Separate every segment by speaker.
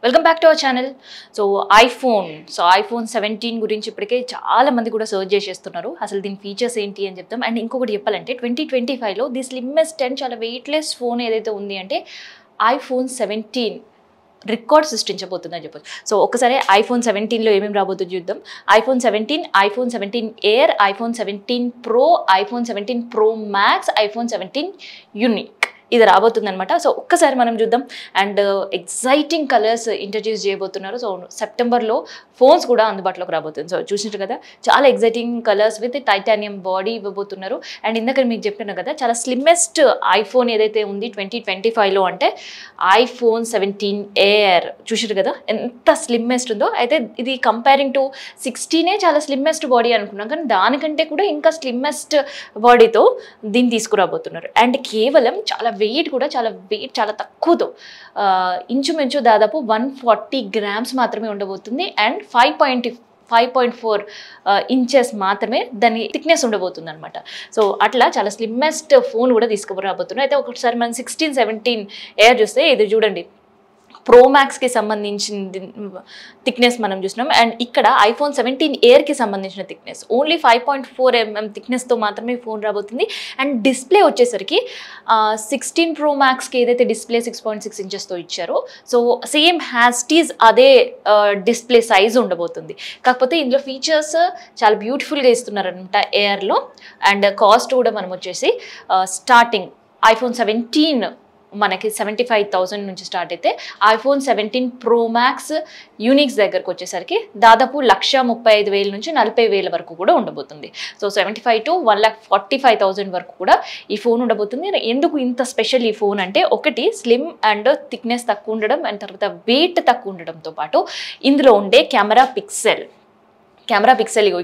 Speaker 1: Welcome back to our channel. IPhone 17 గురించి ఇప్పటికే చాలా మంది కూడా సర్చ్ చేసేస్తున్నారు. అసలు దీని ఫీచర్స్ ఏంటి అని చెప్తాం. అండ్ ఇంకొకటి చెప్పాలంటే 2025లో ది స్లిమ్మెస్ట్ అండ్ చాలా వెయిట్లెస్ ఫోన్ ఏదైతే ఉంది అంటే ఐఫోన్ 17 రికార్డ్ సృష్టించబోతుందని చెప్పొచ్చు. సో ఒకసారి ఐఫోన్ 17లో ఏమేమి రాబోతుందో చూద్దాం. IPhone 17, iPhone 17 air, iPhone 17 pro, iPhone 17 pro max, iPhone 17 unique ఇది రాబోతుందన్నమాట. సో ఒక్కసారి మనం చూద్దాం. అండ్ ఎగ్జైటింగ్ కలర్స్ ఇంట్రడ్యూస్ చేయబోతున్నారు. సో సెప్టెంబర్లో ఫోన్స్ కూడా అందుబాటులోకి రాబోతుంది. సో చూసినట్టు కదా చాలా exciting colours with titanium body ఇవ్వబోతున్నారు. అండ్ ఇందాక మీకు చెప్పినా కదా చాలా స్లిమ్మెస్ట్ ఐఫోన్ ఏదైతే ఉంది 2025లో అంటే ఐఫోన్ 17 ఎయిర్. చూసారు కదా ఎంత స్లిమ్మెస్ట్ ఉందో. అయితే ఇది కంపేరింగ్ టు 16 చాలా స్లిమ్మెస్ట్ బాడీ అనుకున్నాం, కానీ దానికంటే కూడా ఇంకా స్లిమ్మెస్ట్ బాడీతో దీన్ని తీసుకురాబోతున్నారు. అండ్ కేవలం చాలా వెయిట్ చాలా తక్కువతో ఇంచుమించు దాదాపు 140 గ్రామ్స్ మాత్రమే ఉండబోతుంది. అండ్ 5.4 ఇంచెస్ మాత్రమే దాని థిక్నెస్ ఉండబోతుంది అనమాట. సో అట్లా చాలా స్లిమ్మెస్ట్ ఫోన్ కూడా తీసుకురాబోతున్నాయి. అయితే ఒకసారి మనం 16, 17 ఎయిర్ చూస్తే ఇది చూడండి, ప్రో మ్యాక్స్కి సంబంధించిన థిక్నెస్ మనం చూసినాం. అండ్ ఇక్కడ ఐఫోన్ 17 ఎయిర్కి సంబంధించిన థిక్నెస్ ఓన్లీ 5.4 mm థిక్నెస్తో మాత్రమే ఫోన్ రాబోతుంది. అండ్ డిస్ప్లే వచ్చేసరికి 16 ప్రో మ్యాక్స్కి ఏదైతే డిస్ప్లే 6.6 ఇంచెస్తో ఇచ్చారో సో సేమ్ హ్యాస్టీస్ అదే డిస్ప్లే సైజ్ ఉండబోతుంది. కాకపోతే ఇందులో ఫీచర్స్ చాలా బ్యూటిఫుల్గా ఇస్తున్నారనమాట ఎయిర్లో. అండ్ కాస్ట్ కూడా మనం వచ్చేసి స్టార్టింగ్ ఐఫోన్ 17 మనకి 75,000 నుంచి స్టార్ట్ అయితే ఐఫోన్ 17 ప్రో మ్యాక్స్ యూనిక్స్ దగ్గరకు వచ్చేసరికి దాదాపు 1,35,000 నుంచి 40,000 వరకు కూడా ఉండబోతుంది. సో 75 to 1,45,000 వరకు కూడా ఈ ఫోన్ ఉండబోతుంది. ఎందుకు ఇంత స్పెషల్ ఈ ఫోన్ అంటే ఒకటి స్లిమ్ అండ్ థిక్నెస్ తక్కువ ఉండడం, అండ్ తర్వాత వెయిట్ తక్కువ ఉండడంతో పాటు ఇందులో ఉండే కెమెరా పిక్సెల్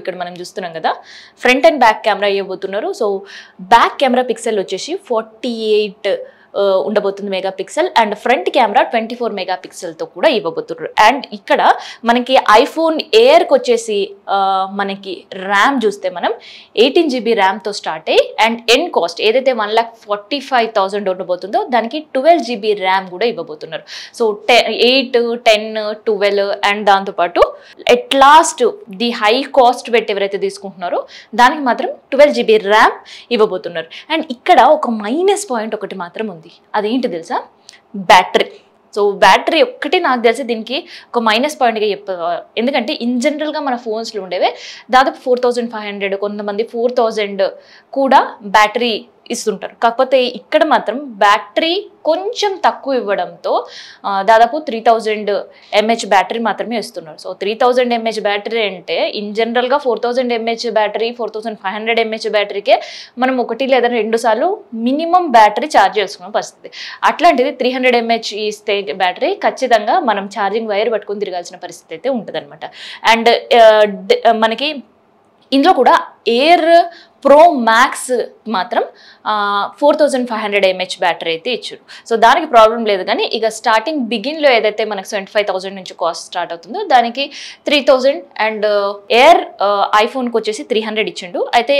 Speaker 1: ఇక్కడ మనం చూస్తున్నాం కదా, ఫ్రంట్ అండ్ బ్యాక్ కెమెరా ఇవ్వబోతున్నారు. సో బ్యాక్ కెమెరా పిక్సెల్ వచ్చేసి 48 ఉండబోతుంది mega pixel. And front camera 24 mega పిక్సెల్తో కూడా ఇవ్వబోతున్నారు. అండ్ ఇక్కడ మనకి ఐఫోన్ ఎయిర్కి వచ్చేసి మనకి ర్యామ్ చూస్తే మనం 18 GB ర్యామ్తో స్టార్ట్ అయ్యి అండ్ ఎండ్ కాస్ట్ ఏదైతే 1,45,000 ఉండబోతుందో దానికి 12 GB ర్యామ్ కూడా ఇవ్వబోతున్నారు. సో 8, 10, 12 అండ్ దాంతోపాటు at last the high cost పెట్టి ఎవరైతే తీసుకుంటున్నారో దానికి మాత్రం 12 GB ర్యామ్ ఇవ్వబోతున్నారు. అండ్ ఇక్కడ ఒక మైనస్ పాయింట్ ఒకటి మాత్రం ఉంది. అదేంటి తెలుసా? బ్యాటరీ. సో బ్యాటరీ ఒక్కటి నాకు తెలిసి దీనికి ఒక మైనస్ పాయింట్గా చెప్పాలి. ఎందుకంటే ఇన్ జనరల్గా మన ఫోన్స్లో ఉండేవే దాదాపు 4,500, కొంతమంది 4,000 కూడా బ్యాటరీ ఇస్తుంటారు. కాకపోతే ఇక్కడ మాత్రం బ్యాటరీ కొంచెం తక్కువ ఇవ్వడంతో దాదాపు 3,000 mAh బ్యాటరీ మాత్రమే ఇస్తున్నారు. సో 3,000 mAh బ్యాటరీ అంటే ఇన్ జనరల్గా 4,000 mAh బ్యాటరీ, 4,500 mAh బ్యాటరీకే మనం 1 లేదా 2 సార్లు మినిమం బ్యాటరీ ఛార్జ్ చేసుకున్న పరిస్థితి. అట్లాంటిది 300 mAh ఇస్తే బ్యాటరీ ఖచ్చితంగా మనం ఛార్జింగ్ వైర్ పట్టుకొని తిరగాల్సిన పరిస్థితి అయితే ఉంటుంది అనమాట. అండ్ మనకి ఇందులో కూడా ఎయిర్ ప్రో మ్యాక్స్ మాత్రం 4,500 mAh బ్యాటరీ అయితే ఇచ్చారు. సో దానికి ప్రాబ్లం లేదు. కానీ ఇక స్టార్టింగ్ బిగిన్లో ఏదైతే మనకు 75,000 నుంచి కాస్ట్ స్టార్ట్ అవుతుందో దానికి 3,000 అండ్ ఎయిర్ ఐఫోన్కి వచ్చేసి 300 ఇచ్చిండు. అయితే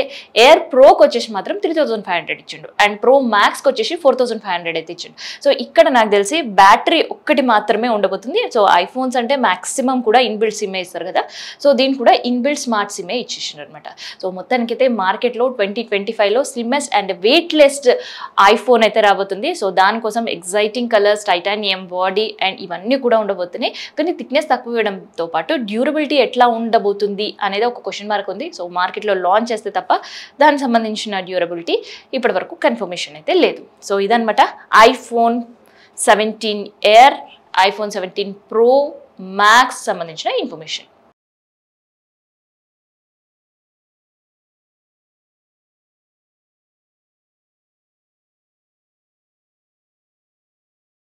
Speaker 1: ఎయిర్ ప్రోకి వచ్చేసి మాత్రం 3,500 ఇచ్చిండు. అండ్ ప్రో మ్యాక్స్కి వచ్చేసి 4,500 అయితే ఇచ్చిండు. సో ఇక్కడ నాకు తెలిసి బ్యాటరీ ఒక్కటి మాత్రమే ఉండబోతుంది. సో ఐఫోన్స్ అంటే మ్యాక్సిమం కూడా ఇన్బిల్డ్ సిమ్మే ఇస్తారు కదా, సో దీనికి కూడా ఇన్బిల్డ్ స్మార్ట్ సిమ్మే ఇచ్చేసారు అనమాట. సో మొత్తానికైతే మార్కెట్లో 2025లో స్లిమ్మెస్ట్ అండ్ వెయిట్లెస్ ఐఫోన్ అయితే రాబోతుంది. సో దానికోసం exciting colours, titanium body and ఇవన్నీ కూడా ఉండబోతున్నాయి. కానీ థిక్నెస్ తక్కువ ఇవ్వడంతో పాటు డ్యూరబిలిటీ ఎట్లా ఉండబోతుంది అనేది ఒక క్వశ్చన్ మార్క్ ఉంది. సో మార్కెట్లో లాంచ్ చేస్తే తప్ప దానికి సంబంధించిన డ్యూరబిలిటీ ఇప్పటి వరకు కన్ఫర్మేషన్ అయితే లేదు. సో ఇదనమాట iPhone 17 air, iPhone 17 pro max సంబంధించిన ఇన్ఫర్మేషన్.